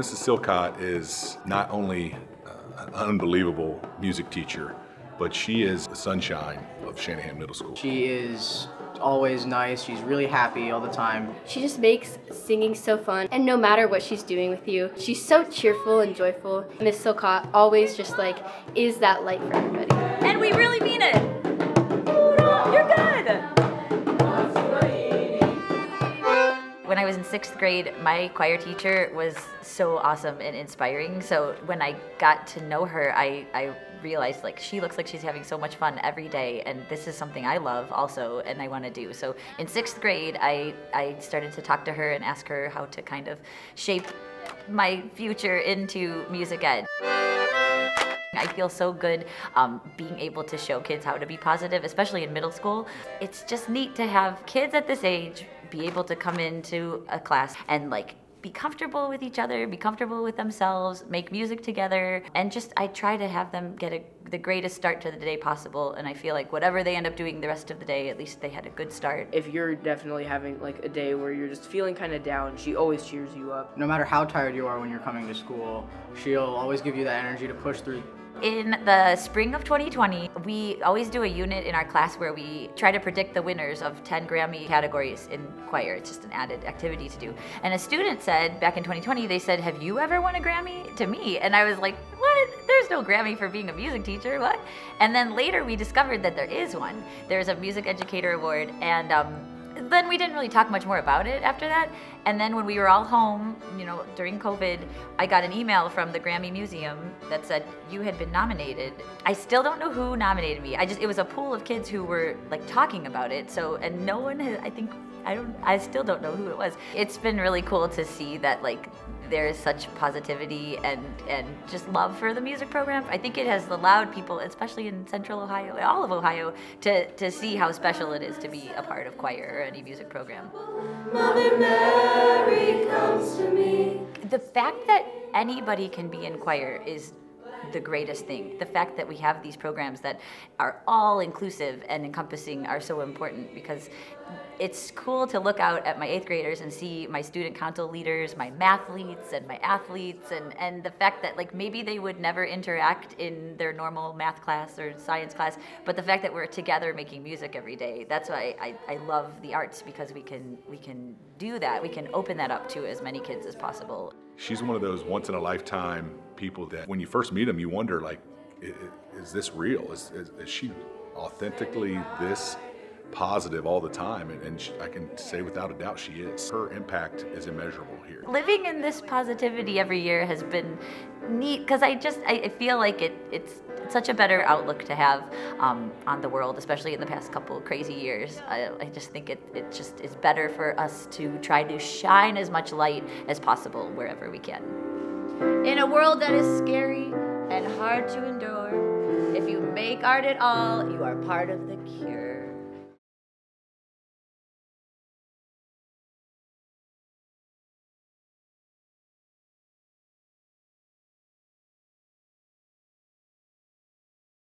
Mrs. Silcott is not only an unbelievable music teacher, but she is the sunshine of Shanahan Middle School. She is always nice. She's really happy all the time. She just makes singing so fun, and no matter what she's doing with you, she's so cheerful and joyful. Miss Silcott always just like is that light for everybody. And we really mean it. You're good. When I was in 6th grade, my choir teacher was so awesome and inspiring. So when I got to know her, I realized like she looks like she's having so much fun every day, and this is something I love also and I want to do. So in 6th grade, I started to talk to her and ask her how to kind of shape my future into music ed. I feel so good being able to show kids how to be positive, especially in middle school. It's just neat to have kids at this age be able to come into a class and like be comfortable with each other, be comfortable with themselves, make music together, and just I try to have them get the greatest start to the day possible, and I feel like whatever they end up doing the rest of the day, at least they had a good start. If you're definitely having like a day where you're just feeling kind of down, she always cheers you up. No matter how tired you are when you're coming to school, she'll always give you that energy to push through. In the spring of 2020, we always do a unit in our class where we try to predict the winners of 10 Grammy categories in choir. It's just an added activity to do. And a student said, back in 2020, they said, "Have you ever won a Grammy?" to me. And I was like, what? There's no Grammy for being a music teacher, what? And then later we discovered that there is one. There's a Music Educator Award, and then we didn't really talk much more about it after that. And then when we were all home, you know, during COVID, I got an email from the Grammy Museum that said, "You had been nominated." I still don't know who nominated me. It was a pool of kids who were like talking about it. So, and no one has, I still don't know who it was. It's been really cool to see that like there's such positivity and just love for the music program. I think it has allowed people, especially in Central Ohio, all of Ohio, to see how special it is to be a part of choir or any music program. Mother Mary comes to me. The fact that anybody can be in choir is the greatest thing. The fact that we have these programs that are all inclusive and encompassing are so important, because it's cool to look out at my 8th graders and see my student council leaders, my mathletes and my athletes, and the fact that like maybe they would never interact in their normal math class or science class, but the fact that we're together making music every day, that's why I love the arts, because we can do that. We can open that up to as many kids as possible. She's one of those once in a lifetime people that when you first meet them, you wonder like, is this real? Is she authentically this positive all the time? And I can say without a doubt she is. Her impact is immeasurable here. Living in this positivity every year has been neat, because I feel like it's such a better outlook to have on the world, especially in the past couple of crazy years. I just think it just is better for us to try to shine as much light as possible wherever we can. In a world that is scary and hard to endure, if you make art at all, you are part of the cure.